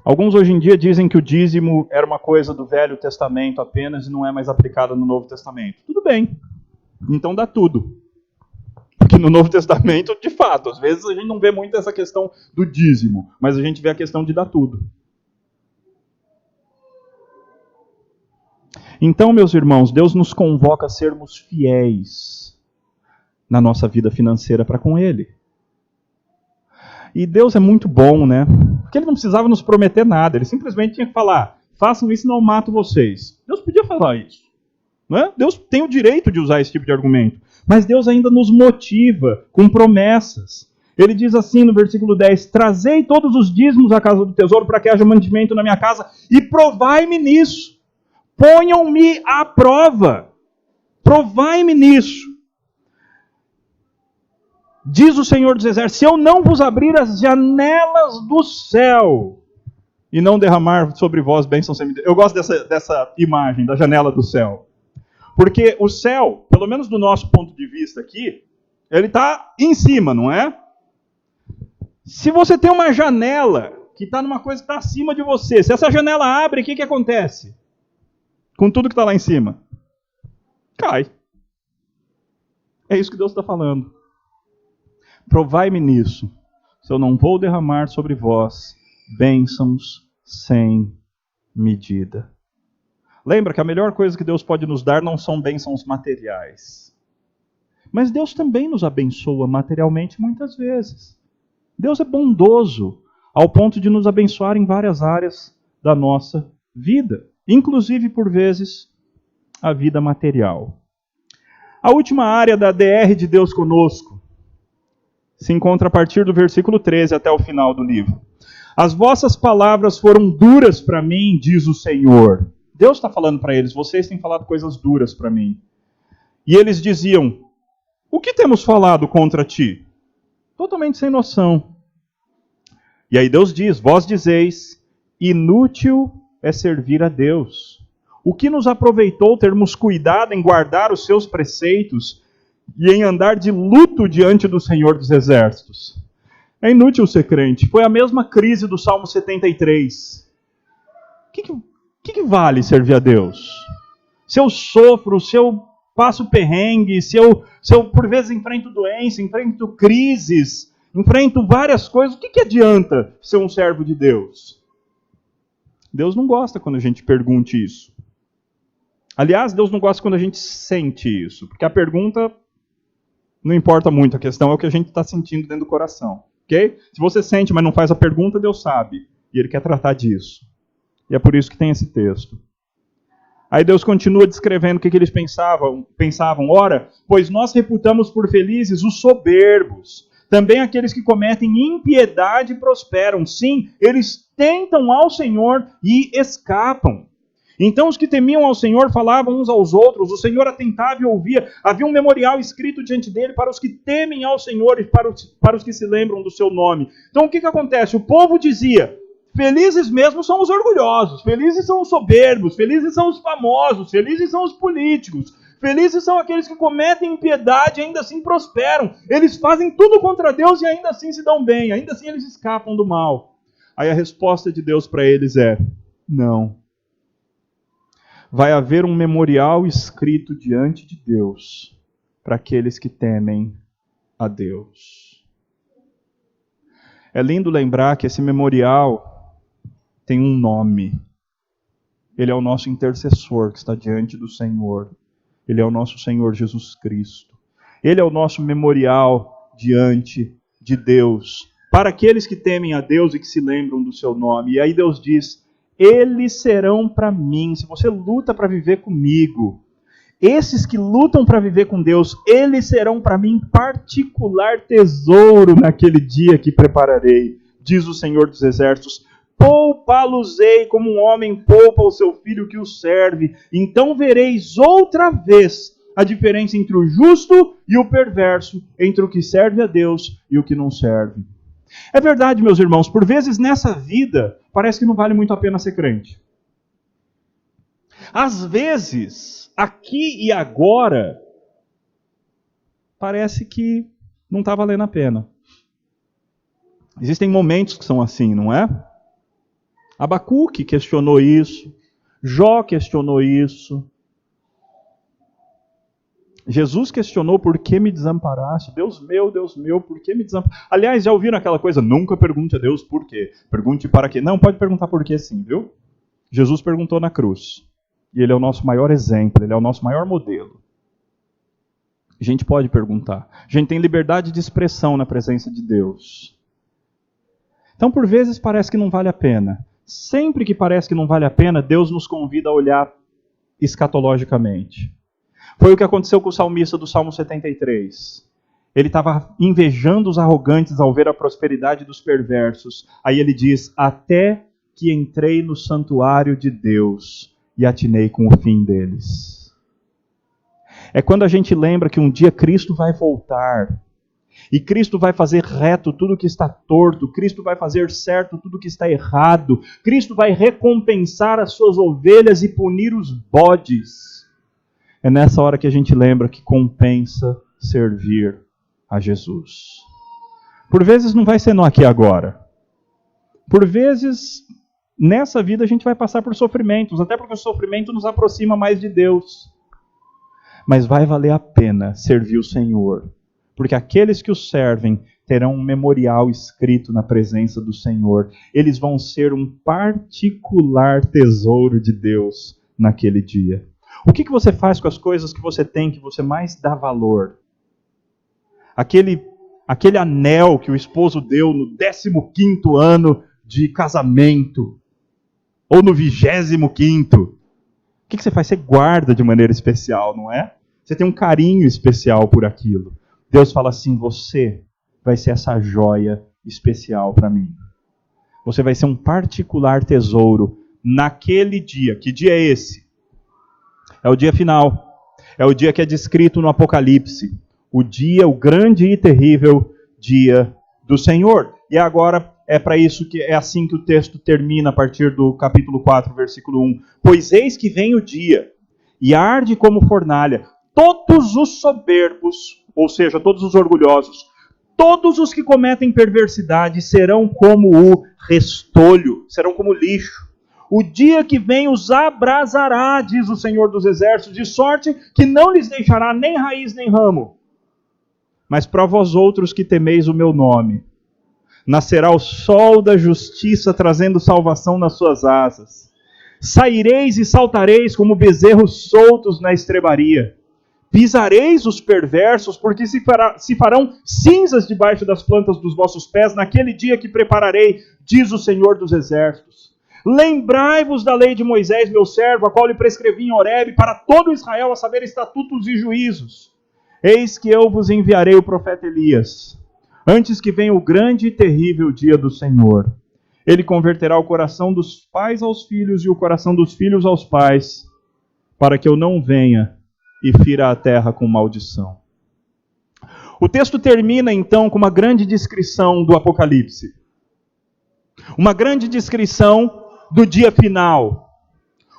Alguns hoje em dia dizem que o dízimo era uma coisa do Velho Testamento apenas e não é mais aplicada no Novo Testamento. Tudo bem, então dá tudo. Porque no Novo Testamento, de fato, às vezes a gente não vê muito essa questão do dízimo, mas a gente vê a questão de dar tudo. Então, meus irmãos, Deus nos convoca a sermos fiéis na nossa vida financeira para com Ele. E Deus é muito bom, né? Porque Ele não precisava nos prometer nada, Ele simplesmente tinha que falar, façam isso, não eu mato vocês. Deus podia falar isso. Não é? Deus tem o direito de usar esse tipo de argumento. Mas Deus ainda nos motiva com promessas. Ele diz assim no versículo 10, trazei todos os dízimos à casa do tesouro para que haja mantimento na minha casa e provai-me nisso. Ponham-me à prova. Provai-me nisso. Diz o Senhor dos Exércitos, se eu não vos abrir as janelas do céu e não derramar sobre vós bênçãos sem medida. Eu gosto dessa imagem da janela do céu. Porque o céu, pelo menos do nosso ponto de vista aqui, ele está em cima, não é? Se você tem uma janela que está numa coisa que está acima de você, se essa janela abre, o que acontece? Com tudo que está lá em cima? Cai. É isso que Deus está falando. Provai-me nisso, se eu não vou derramar sobre vós bênçãos sem medida. Lembra que a melhor coisa que Deus pode nos dar não são bênçãos materiais. Mas Deus também nos abençoa materialmente muitas vezes. Deus é bondoso ao ponto de nos abençoar em várias áreas da nossa vida. Inclusive, por vezes, a vida material. A última área da DR de Deus conosco se encontra a partir do versículo 13 até o final do livro. As vossas palavras foram duras para mim, diz o Senhor. Deus está falando para eles, vocês têm falado coisas duras para mim. E eles diziam, o que temos falado contra ti? Totalmente sem noção. E aí Deus diz, vós dizeis, inútil é servir a Deus. O que nos aproveitou termos cuidado em guardar os seus preceitos e em andar de luto diante do Senhor dos Exércitos? É inútil ser crente. Foi a mesma crise do Salmo 73. O que vale servir a Deus? Se eu sofro, se eu passo perrengue, se eu por vezes enfrento doença, enfrento crises, enfrento várias coisas, o que adianta ser um servo de Deus? Deus não gosta quando a gente pergunte isso. Aliás, Deus não gosta quando a gente sente isso, porque a pergunta não importa muito, a questão é o que a gente está sentindo dentro do coração. Okay? Se você sente, mas não faz a pergunta, Deus sabe. E Ele quer tratar disso. E é por isso que tem esse texto. Aí Deus continua descrevendo o que eles pensavam. Ora, pois nós reputamos por felizes os soberbos. Também aqueles que cometem impiedade prosperam. Sim, eles tentam ao Senhor e escapam. Então os que temiam ao Senhor falavam uns aos outros, o Senhor atentava e ouvia, havia um memorial escrito diante dele para os que temem ao Senhor e para os que se lembram do seu nome. Então o que acontece? O povo dizia, felizes mesmo são os orgulhosos, felizes são os soberbos, felizes são os famosos, felizes são os políticos, felizes são aqueles que cometem impiedade e ainda assim prosperam. Eles fazem tudo contra Deus e ainda assim se dão bem, ainda assim eles escapam do mal. Aí a resposta de Deus para eles é, não. Vai haver um memorial escrito diante de Deus para aqueles que temem a Deus. É lindo lembrar que esse memorial tem um nome. Ele é o nosso intercessor que está diante do Senhor. Ele é o nosso Senhor Jesus Cristo. Ele é o nosso memorial diante de Deus. Para aqueles que temem a Deus e que se lembram do seu nome. E aí Deus diz, eles serão para mim. Se você luta para viver comigo, esses que lutam para viver com Deus, eles serão para mim particular tesouro naquele dia que prepararei, diz o Senhor dos Exércitos. Poupá-los-ei como um homem poupa o seu filho que o serve. Então vereis outra vez a diferença entre o justo e o perverso, entre o que serve a Deus e o que não serve. É verdade, meus irmãos, por vezes nessa vida parece que não vale muito a pena ser crente. Às vezes, aqui e agora, parece que não está valendo a pena. Existem momentos que são assim, não é? Abacuque questionou isso, Jó questionou isso, Jesus questionou: por que me desamparaste? Deus meu, por que me desamparaste? Aliás, já ouviram aquela coisa, nunca pergunte a Deus por quê, pergunte para quê. Não, pode perguntar por quê sim, viu? Jesus perguntou na cruz, e ele é o nosso maior exemplo, ele é o nosso maior modelo. A gente pode perguntar, a gente tem liberdade de expressão na presença de Deus. Então, por vezes, parece que não vale a pena. Sempre que parece que não vale a pena, Deus nos convida a olhar escatologicamente. Foi o que aconteceu com o salmista do Salmo 73. Ele estava invejando os arrogantes ao ver a prosperidade dos perversos. Aí ele diz: até que entrei no santuário de Deus e atinei com o fim deles. É quando a gente lembra que um dia Cristo vai voltar. E Cristo vai fazer reto tudo que está torto. Cristo vai fazer certo tudo que está errado. Cristo vai recompensar as suas ovelhas e punir os bodes. É nessa hora que a gente lembra que compensa servir a Jesus. Por vezes não vai ser no aqui e agora. Por vezes, nessa vida a gente vai passar por sofrimentos, até porque o sofrimento nos aproxima mais de Deus. Mas vai valer a pena servir o Senhor, porque aqueles que o servem terão um memorial escrito na presença do Senhor. Eles vão ser um particular tesouro de Deus naquele dia. O que você faz com as coisas que você tem, que você mais dá valor? Aquele anel que o esposo deu no 15º ano de casamento, ou no 25º. O que você faz? Você guarda de maneira especial, não é? Você tem um carinho especial por aquilo. Deus fala assim: você vai ser essa joia especial para mim. Você vai ser um particular tesouro naquele dia. Que dia é esse? É o dia final. É o dia que é descrito no Apocalipse. O dia, o grande e terrível dia do Senhor. E agora é para isso que é assim que o texto termina a partir do capítulo 4, versículo 1. Pois eis que vem o dia, e arde como fornalha, todos os soberbos, ou seja, todos os orgulhosos, todos os que cometem perversidade serão como o restolho, serão como lixo. O dia que vem os abrasará, diz o Senhor dos Exércitos, de sorte que não lhes deixará nem raiz nem ramo. Mas para vós outros que temeis o meu nome, nascerá o sol da justiça, trazendo salvação nas suas asas. Saireis e saltareis como bezerros soltos na estrebaria. Pisareis os perversos, porque se farão cinzas debaixo das plantas dos vossos pés, naquele dia que prepararei, diz o Senhor dos Exércitos. Lembrai-vos da lei de Moisés, meu servo, a qual lhe prescrevi em Horebe, para todo Israel, a saber, estatutos e juízos. Eis que eu vos enviarei o profeta Elias, antes que venha o grande e terrível dia do Senhor. Ele converterá o coração dos pais aos filhos e o coração dos filhos aos pais, para que eu não venha e fira a terra com maldição. O texto termina então com uma grande descrição do Apocalipse. Uma grande descrição do dia final.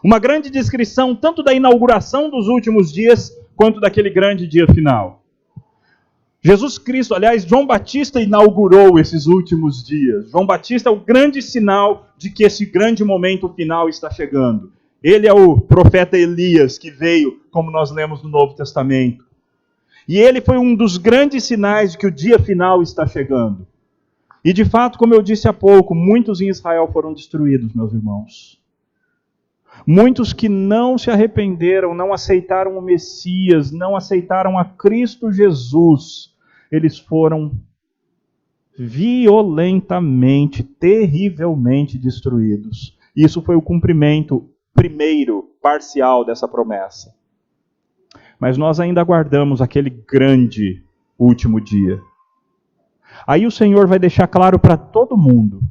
Uma grande descrição tanto da inauguração dos últimos dias, quanto daquele grande dia final. Jesus Cristo, aliás, João Batista inaugurou esses últimos dias. João Batista é o grande sinal de que esse grande momento final está chegando. Ele é o profeta Elias que veio, como nós lemos no Novo Testamento. E ele foi um dos grandes sinais de que o dia final está chegando. E de fato, como eu disse há pouco, muitos em Israel foram destruídos, meus irmãos. Muitos que não se arrependeram, não aceitaram o Messias, não aceitaram a Cristo Jesus, eles foram violentamente, terrivelmente destruídos. Isso foi o cumprimento primeiro, parcial dessa promessa. Mas nós ainda aguardamos aquele grande último dia. Aí o Senhor vai deixar claro para todo mundo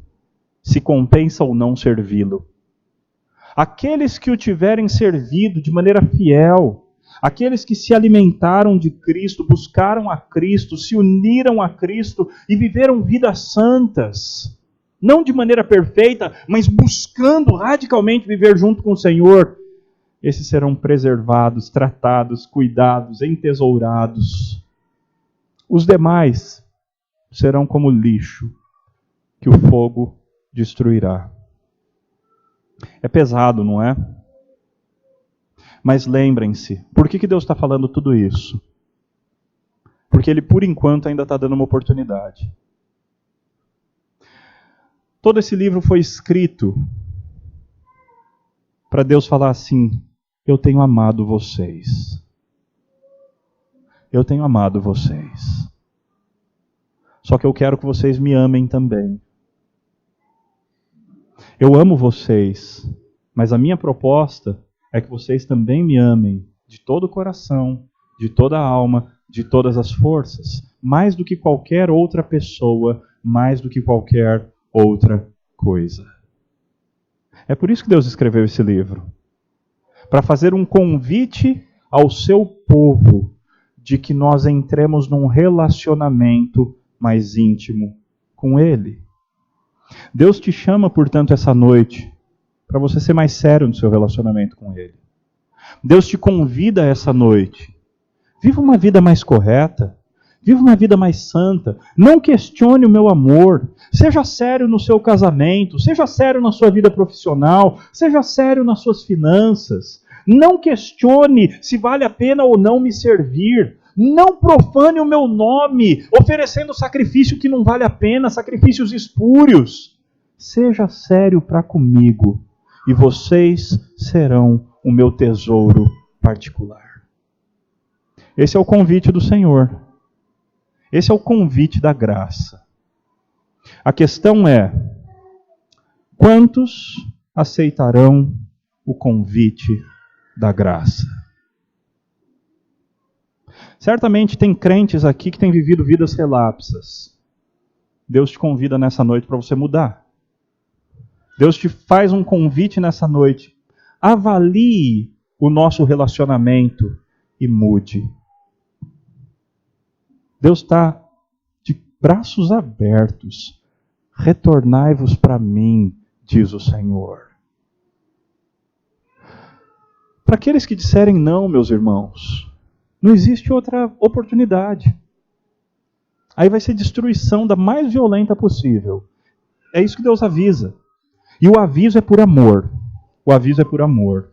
se compensa ou não servi-lo. Aqueles que o tiverem servido de maneira fiel, aqueles que se alimentaram de Cristo, buscaram a Cristo, se uniram a Cristo e viveram vidas santas, não de maneira perfeita, mas buscando radicalmente viver junto com o Senhor, esses serão preservados, tratados, cuidados, entesourados. Os demais serão como lixo que o fogo destruirá. É pesado, não é? Mas lembrem-se, por que Deus está falando tudo isso? Porque Ele, por enquanto, ainda está dando uma oportunidade. Todo esse livro foi escrito para Deus falar assim: eu tenho amado vocês. Eu tenho amado vocês. Só que eu quero que vocês me amem também. Eu amo vocês, mas a minha proposta é que vocês também me amem de todo o coração, de toda a alma, de todas as forças, mais do que qualquer outra pessoa, mais do que qualquer outra coisa. É por isso que Deus escreveu esse livro, para fazer um convite ao seu povo de que nós entremos num relacionamento mais íntimo com Ele. Deus te chama, portanto, essa noite para você ser mais sério no seu relacionamento com Ele. Deus te convida essa noite. Viva uma vida mais correta. Viva uma vida mais santa. Não questione o meu amor. Seja sério no seu casamento. Seja sério na sua vida profissional. Seja sério nas suas finanças. Não questione se vale a pena ou não me servir. Não profane o meu nome, oferecendo sacrifício que não vale a pena, sacrifícios espúrios. Seja sério para comigo, e vocês serão o meu tesouro particular. Esse é o convite do Senhor. Esse é o convite da graça. A questão é: quantos aceitarão o convite da graça? Certamente tem crentes aqui que têm vivido vidas relapsas. Deus te convida nessa noite para você mudar. Deus te faz um convite nessa noite. Avalie o nosso relacionamento e mude. Deus está de braços abertos. Retornai-vos para mim, diz o Senhor. Para aqueles que disserem não, meus irmãos, não existe outra oportunidade. Aí vai ser destruição da mais violenta possível. É isso que Deus avisa. E o aviso é por amor. O aviso é por amor.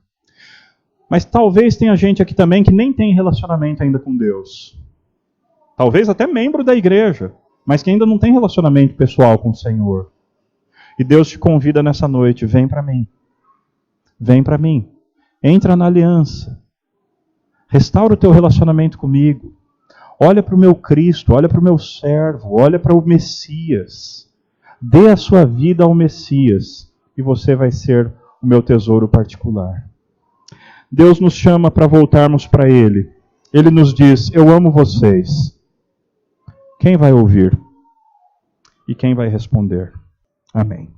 Mas talvez tenha gente aqui também que nem tem relacionamento ainda com Deus. Talvez até membro da igreja, mas que ainda não tem relacionamento pessoal com o Senhor. E Deus te convida nessa noite: vem para mim. Vem para mim. Entra na aliança. Restaura o teu relacionamento comigo. Olha para o meu Cristo, olha para o meu servo, olha para o Messias. Dê a sua vida ao Messias e você vai ser o meu tesouro particular. Deus nos chama para voltarmos para Ele. Ele nos diz: eu amo vocês. Quem vai ouvir? E quem vai responder? Amém.